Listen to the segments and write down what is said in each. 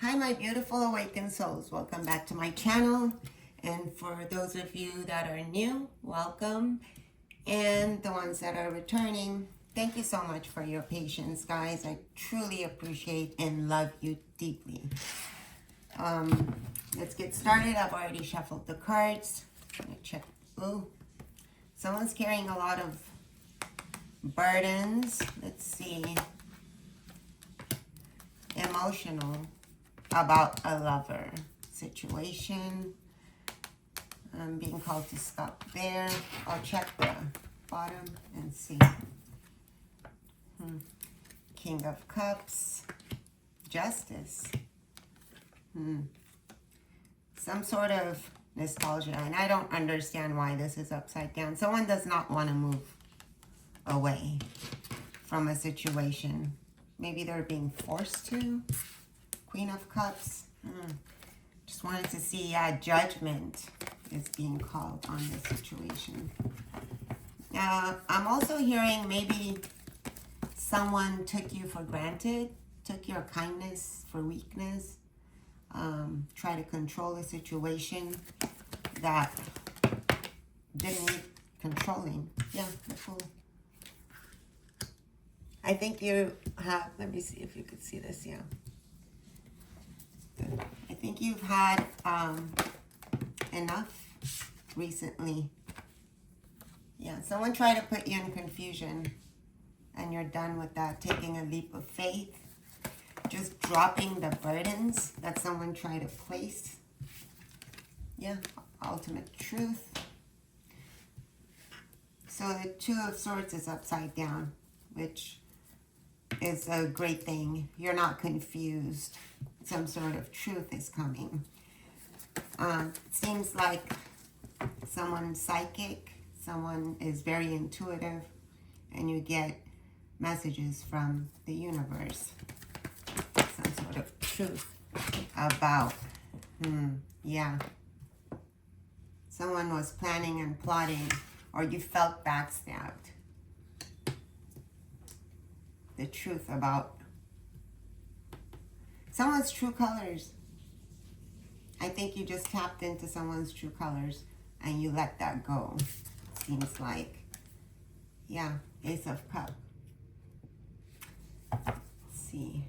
Hi, my beautiful awakened souls. Welcome back to my channel. And for those of you that are new, welcome. And the ones that are returning, thank you so much for your patience, guys. I truly appreciate and love you deeply. Let's get started. I've already shuffled the cards. I'm gonna check. Ooh, someone's carrying a lot of burdens. Let's see. Emotional about a lover situation. I'm being called to stop there. I'll check the bottom and see. King of Cups. Justice. Some sort of nostalgia. And I don't understand why this is upside down. Someone does not want to move away from a situation. Maybe they're being forced to. Queen of Cups. Just wanted to see judgment is being called on this situation. I'm also hearing maybe someone took you for granted, took your kindness for weakness, try to control a situation that didn't need controlling. Yeah, the Fool. I think you have, let me see if you could see this, yeah. I think you've had enough recently. Yeah, someone tried to put you in confusion and you're done with that, taking a leap of faith, just dropping the burdens that someone tried to place. Yeah, ultimate truth. So the Two of Swords is upside down, which is a great thing. You're not confused. Some sort of truth is coming. It seems like someone's psychic, someone is very intuitive, and you get messages from the universe. Some sort of truth about, yeah. Someone was planning and plotting, or you felt backstabbed. The truth about someone's true colors. I think you just tapped into someone's true colors and you let that go. Seems like, yeah, Ace of Cups. Let's see,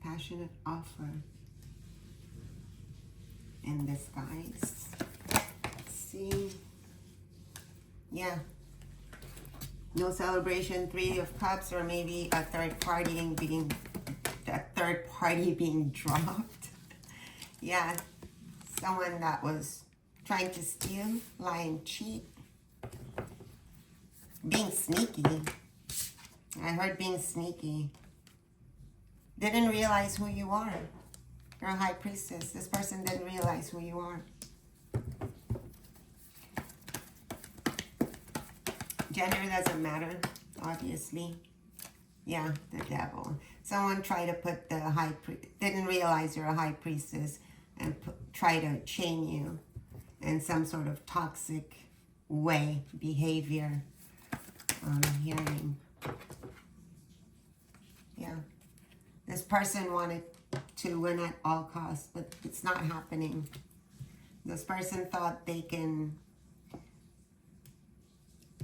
passionate offer in disguise. Let's see, yeah. No celebration, Three of Cups, or maybe a third party being dropped. Yeah, someone that was trying to steal, lie, and cheat. Being sneaky. I heard being sneaky. Didn't realize who you are. You're a high priestess. This person didn't realize who you are. Gender doesn't matter, obviously. Yeah, the devil. Someone tried to put the didn't realize you're a high priestess and try to chain you in some sort of toxic way, behavior. Hearing. Yeah. This person wanted to win at all costs, but it's not happening. This person thought they can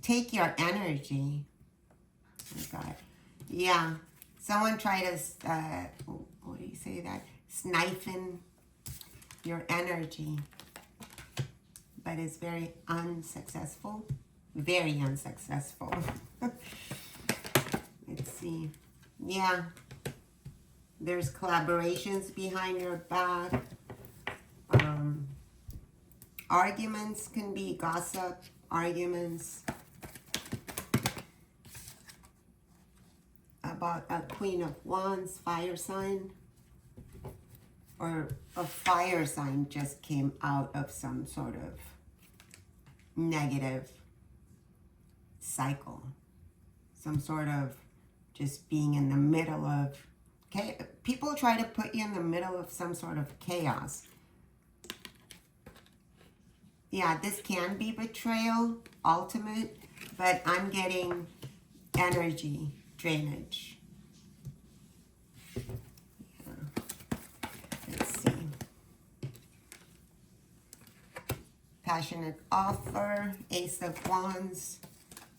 take your energy. Oh my God. Yeah. Someone tried to, what do you say that? Sniping your energy. But it's very unsuccessful. Very unsuccessful. Let's see. Yeah. There's collaborations behind your back. Arguments can be gossip. Arguments about a Queen of Wands, fire sign, or a fire sign just came out of some sort of negative cycle, some sort of just being in the middle of people try to put you in the middle of some sort of chaos. Yeah, this can be betrayal, ultimate, but I'm getting energy drainage. Yeah. Let's passionate offer, Ace of Wands.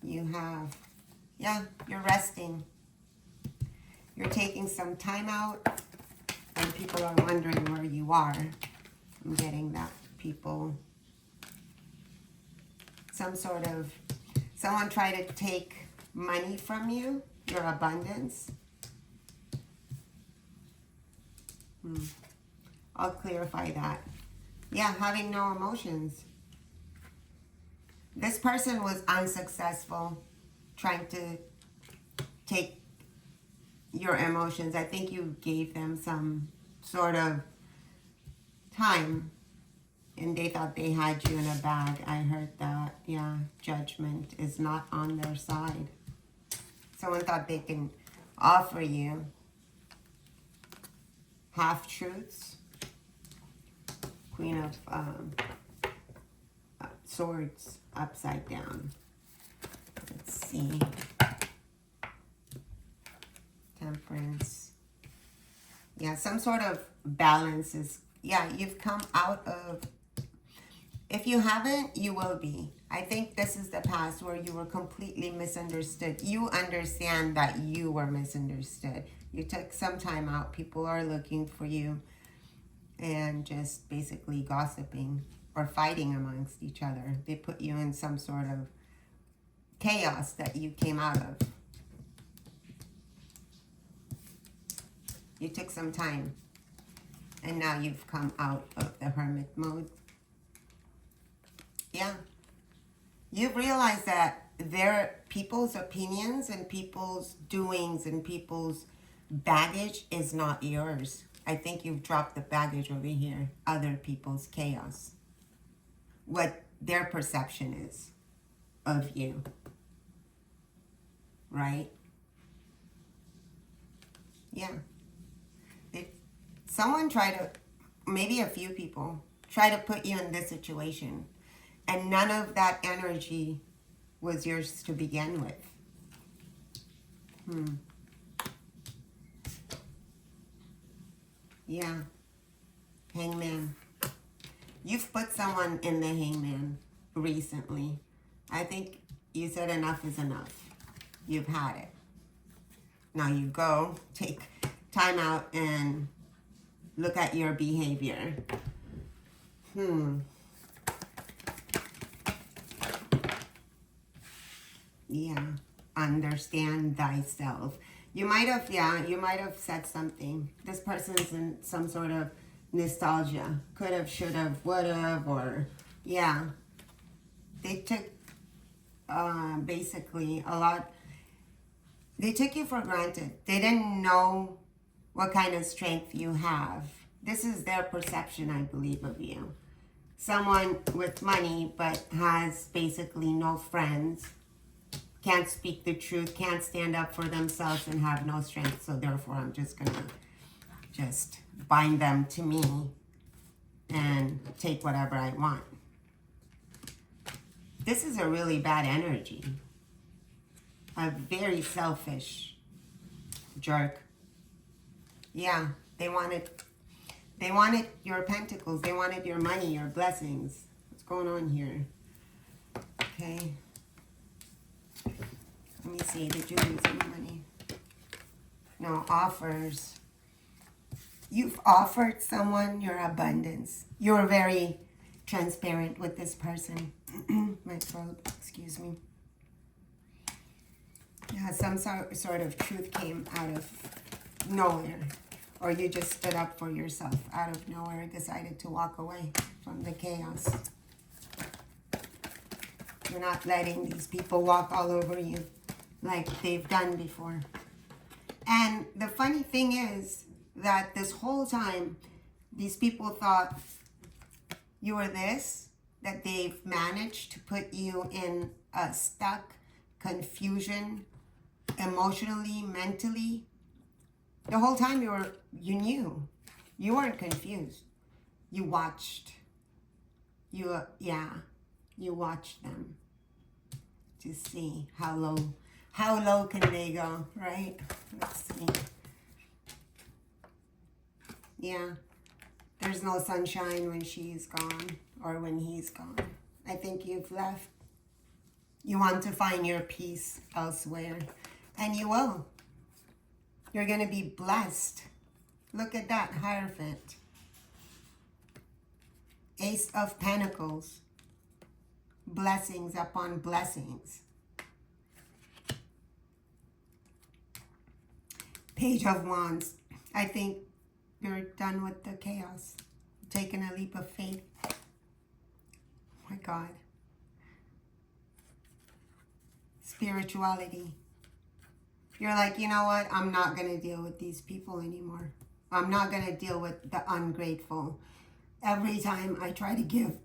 You have, yeah, you're resting. You're taking some time out, and people are wondering where you are. I'm getting that, people. Someone tried to take money from you, your abundance. I'll clarify that. Yeah, having no emotions. This person was unsuccessful trying to take your emotions. I think you gave them some sort of time and they thought they had you in a bag. I heard that. Yeah, judgment is not on their side. Someone thought they can offer you half-truths. Queen of Swords upside down. Let's see. Temperance. Yeah, some sort of balance is, yeah, you've come out of, if you haven't, you will be. I think this is the past where you were completely misunderstood. You understand that you were misunderstood. You took some time out. People are looking for you and just basically gossiping or fighting amongst each other. They put you in some sort of chaos that you came out of. You took some time and now you've come out of the hermit mode. Yeah. You've realized that people's opinions and people's doings and people's baggage is not yours. I think you've dropped the baggage over here. Other people's chaos. What their perception is of you. Right? Yeah. Someone tried to, maybe a few people, try to put you in this situation. And none of that energy was yours to begin with. Yeah. Hangman. You've put someone in the hangman recently. I think you said enough is enough. You've had it. Now you go, take time out and look at your behavior. Yeah. Understand thyself. You might have said something. This person's in some sort of nostalgia. Could have, should have, would have, or, yeah. They took, basically, a lot. They took you for granted. They didn't know what kind of strength you have. This is their perception, I believe, of you. Someone with money, but has basically no friends. Can't speak the truth, can't stand up for themselves, and have no strength. So therefore, I'm just going to bind them to me and take whatever I want. This is a really bad energy. A very selfish jerk. Yeah, they wanted your pentacles. They wanted your money, your blessings. What's going on here? Okay. Let me see. Did you lose any money? No, offers. You've offered someone your abundance. You're very transparent with this person. My throat, excuse me. Yeah, some sort of truth came out of nowhere. Or you just stood up for yourself out of nowhere and decided to walk away from the chaos. You're not letting these people walk all over you like they've done before. And the funny thing is that this whole time, these people thought you were this, that they've managed to put you in a stuck confusion, emotionally, mentally. The whole time you knew. You weren't confused. You watched. You watched them to see how low can they go, right? Let's see. Yeah. There's no sunshine when she's gone or when he's gone. I think you've left. You want to find your peace elsewhere. And you will. You're going to be blessed. Look at that Hierophant. Ace of Pentacles. Blessings upon blessings. Page of Wands. I think you're done with the chaos. Taking a leap of faith. Oh my God. Spirituality. You're like, you know what? I'm not going to deal with these people anymore. I'm not going to deal with the ungrateful. Every time I try to give,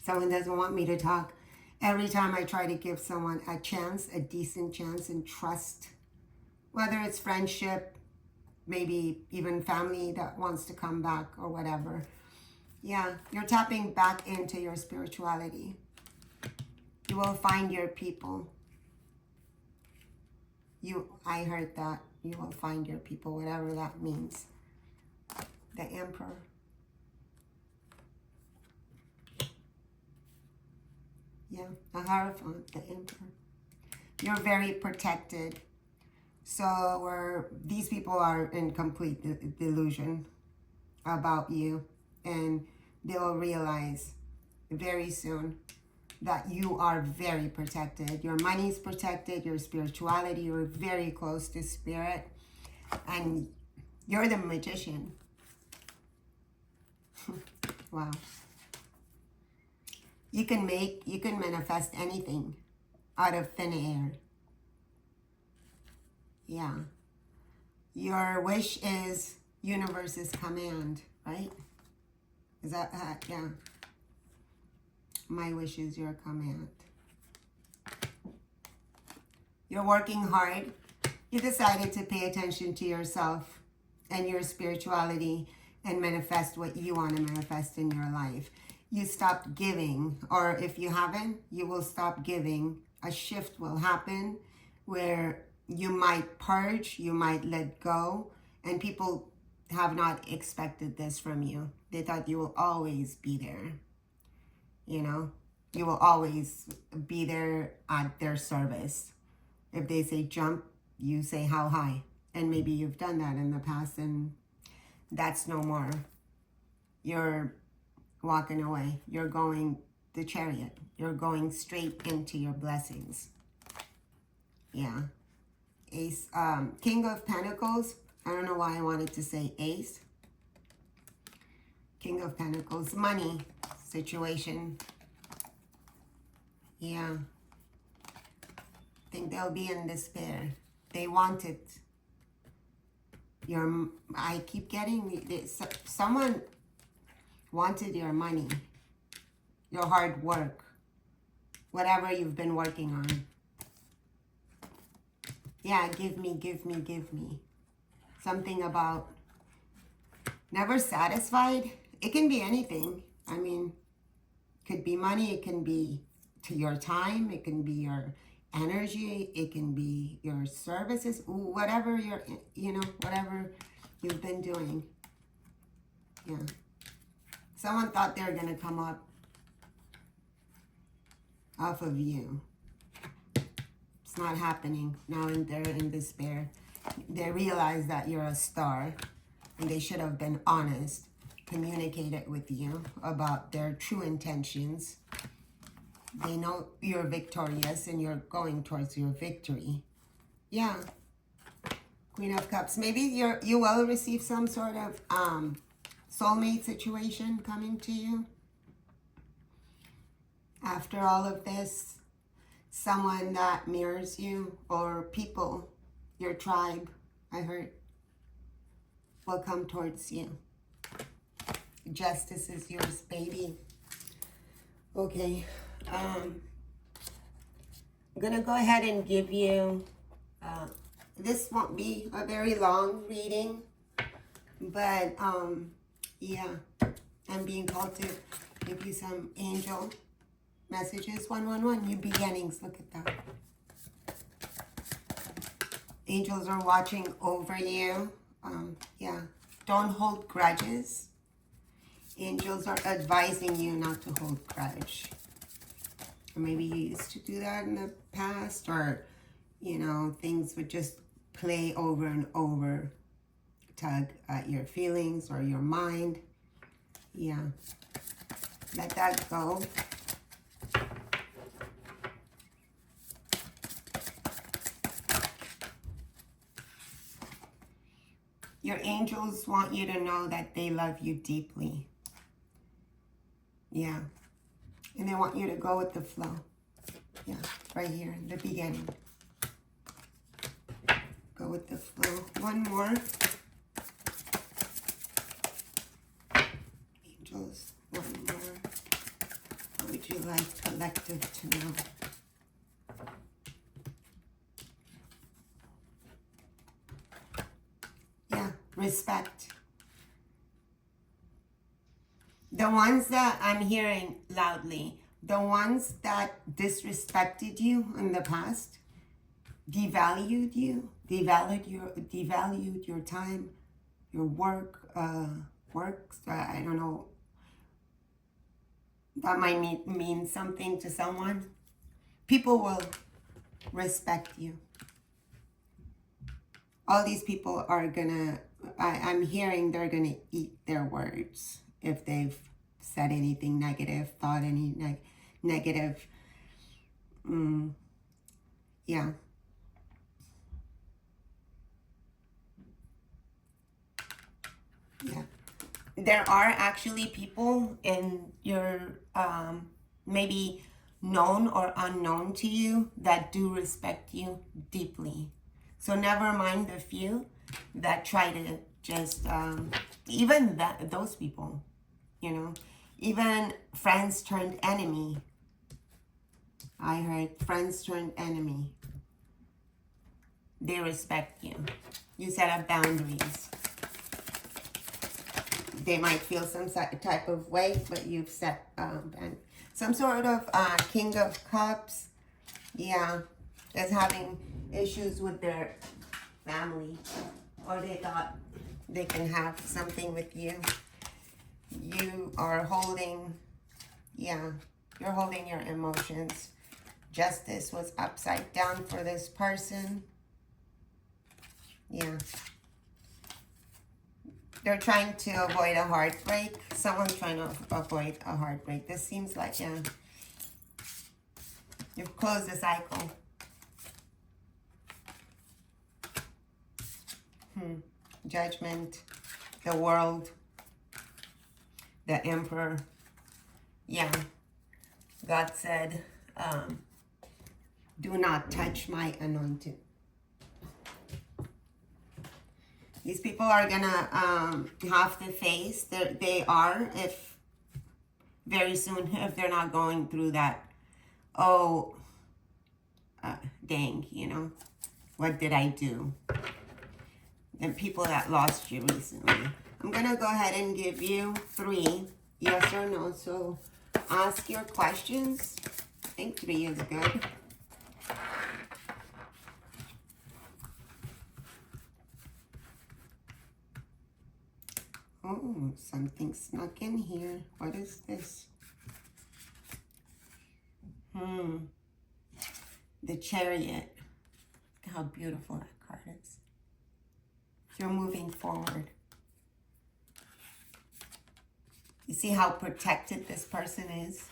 someone doesn't want me to talk. Every time I try to give someone a chance, a decent chance, and trust, whether it's friendship, maybe even family that wants to come back or whatever. Yeah, you're tapping back into your spirituality. You will find your people. I heard that. You will find your people, whatever that means. The Emperor. Yeah, the Hierophant, the Emperor. You're very protected. So these people are in complete delusion about you. And they will realize very soon that you are very protected. Your money's protected, your spirituality, you're very close to spirit. And you're the magician. Wow. You can manifest anything out of thin air. Yeah. Your wish is universe's command, right? Is that, yeah. My wish is your command. You're working hard. You decided to pay attention to yourself and your spirituality and manifest what you want to manifest in your life. You stopped giving, or if you haven't, you will stop giving. A shift will happen where you might purge, you might let go, and people have not expected this from you. They thought you will always be there. You know, you will always be there at their service. If they say jump, you say how high. And maybe you've done that in the past and that's no more. You're walking away. You're going the Chariot. You're going straight into your blessings. Yeah. Ace, King of Pentacles. I don't know why I wanted to say Ace. King of Pentacles. Money situation. Yeah. I think they'll be in despair. They want it. I keep getting, someone wanted your money, your hard work, whatever you've been working on. Yeah, give me, give me, give me. Something about never satisfied. It can be anything. I mean, it could be money. It can be to your time. It can be your energy. It can be your services. Whatever whatever you've been doing. Yeah. Someone thought they were going to come up off of you. It's not happening. Now they're in despair. They realize that you're a star and they should have been honest, communicated with you about their true intentions. They know you're victorious and you're going towards your victory. Yeah. Queen of Cups. Maybe you will receive some sort of soulmate situation coming to you. After all of this, someone that mirrors you or people, your tribe, I heard, will come towards you. Justice is yours, baby. Okay. I'm going to go ahead and give you, this won't be a very long reading, but yeah, I'm being called to give you some angel messages. 111, new beginnings. Look at that. Angels are watching over you. Yeah, don't hold grudges. Angels are advising you not to hold grudge. Or maybe you used to do that in the past, or, you know, things would just play over and over, tug at your feelings or your mind. Yeah. Let that go. Your angels want you to know that they love you deeply. Yeah. And they want you to go with the flow. Yeah, right here in the beginning. Go with the flow. One more. Angels, one more. What would you like collective to know? Yeah, respect. The ones that I'm hearing loudly, the ones that disrespected you in the past, devalued you, devalued your time, your work, I don't know. That might mean something to someone. People will respect you. All these people are gonna, I'm hearing they're gonna eat their words if they've said anything negative, thought any negative. Yeah. Yeah. There are actually people in your, maybe known or unknown to you, that do respect you deeply. So never mind the few that try to just, even those people, you know, even friends turned enemy. I heard friends turned enemy. They respect you. You set up boundaries. They might feel some type of way, but you've set some sort of King of Cups. Yeah, is having issues with their family, or they thought they can have something with you. You are holding, yeah, you're holding your emotions. Justice was upside down for this person. Yeah. They're trying to avoid a heartbreak. Someone's trying to avoid a heartbreak. This seems like, yeah, you've closed the cycle. Judgment, the world, the emperor. Yeah. God said, do not touch my anointed. These people are gonna have to face, they are, if very soon, if they're not going through that, dang, you know, what did I do? And people that lost you recently. I'm gonna go ahead and give you 3 yes or no. So ask your questions. I think 3 is good. Oh, something snuck in here. What is this? The Chariot. Look how beautiful that card is. You're moving forward. You see how protected this person is?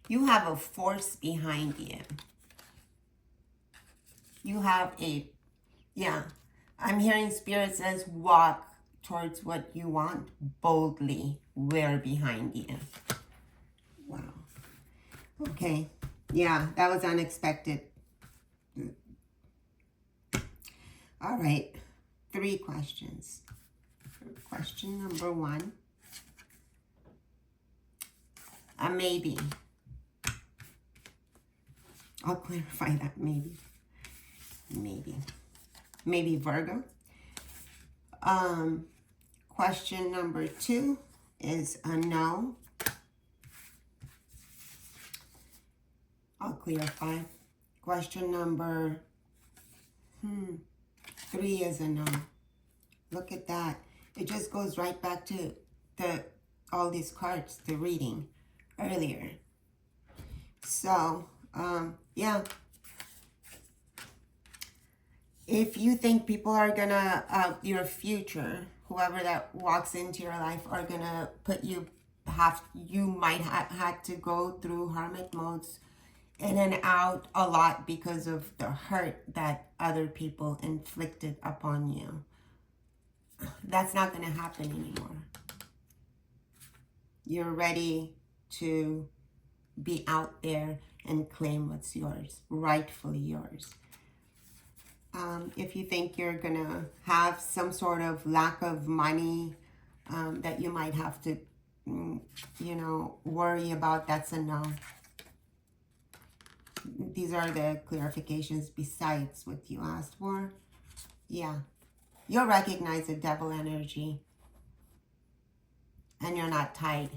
You have a force behind you. You have I'm hearing Spirit says walk towards what you want boldly. We're behind you. Wow. Okay. Yeah, that was unexpected. All right. 3 questions. Question number 1. A maybe. I'll clarify that maybe. Maybe Virgo. Question number 2 is a no. I'll clarify. Question number 3 is a no. Look at that. It just goes right back to all these cards, the reading earlier. So, yeah. If you think people are gonna, your future, whoever that walks into your life, are gonna put you, you might have had to go through hermit modes in and out a lot because of the hurt that other people inflicted upon you. That's not gonna happen anymore. You're ready to be out there and claim what's yours, rightfully yours. If you think you're gonna have some sort of lack of money that you might have to, you know, worry about, that's a no. These are the clarifications besides what you asked for. Yeah. You'll recognize the devil energy. And you're not tied.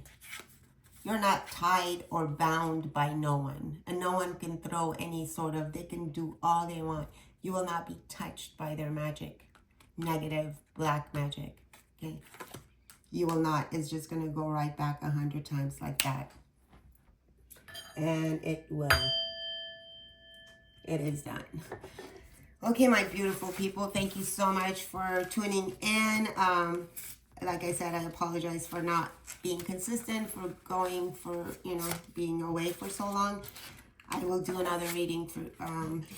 You're not tied or bound by no one. And no one can throw any sort of, they can do all they want. You will not be touched by their magic. Negative, black magic. Okay? You will not. It's just going to go right back 100 times like that. And it will. It is done. Okay, my beautiful people. Thank you so much for tuning in. Like I said, I apologize for not being consistent, for going for, you know, being away for so long. I will do another reading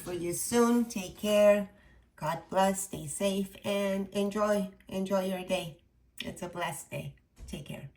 for you soon. Take care. God bless. Stay safe and enjoy your day. It's a blessed day. Take care.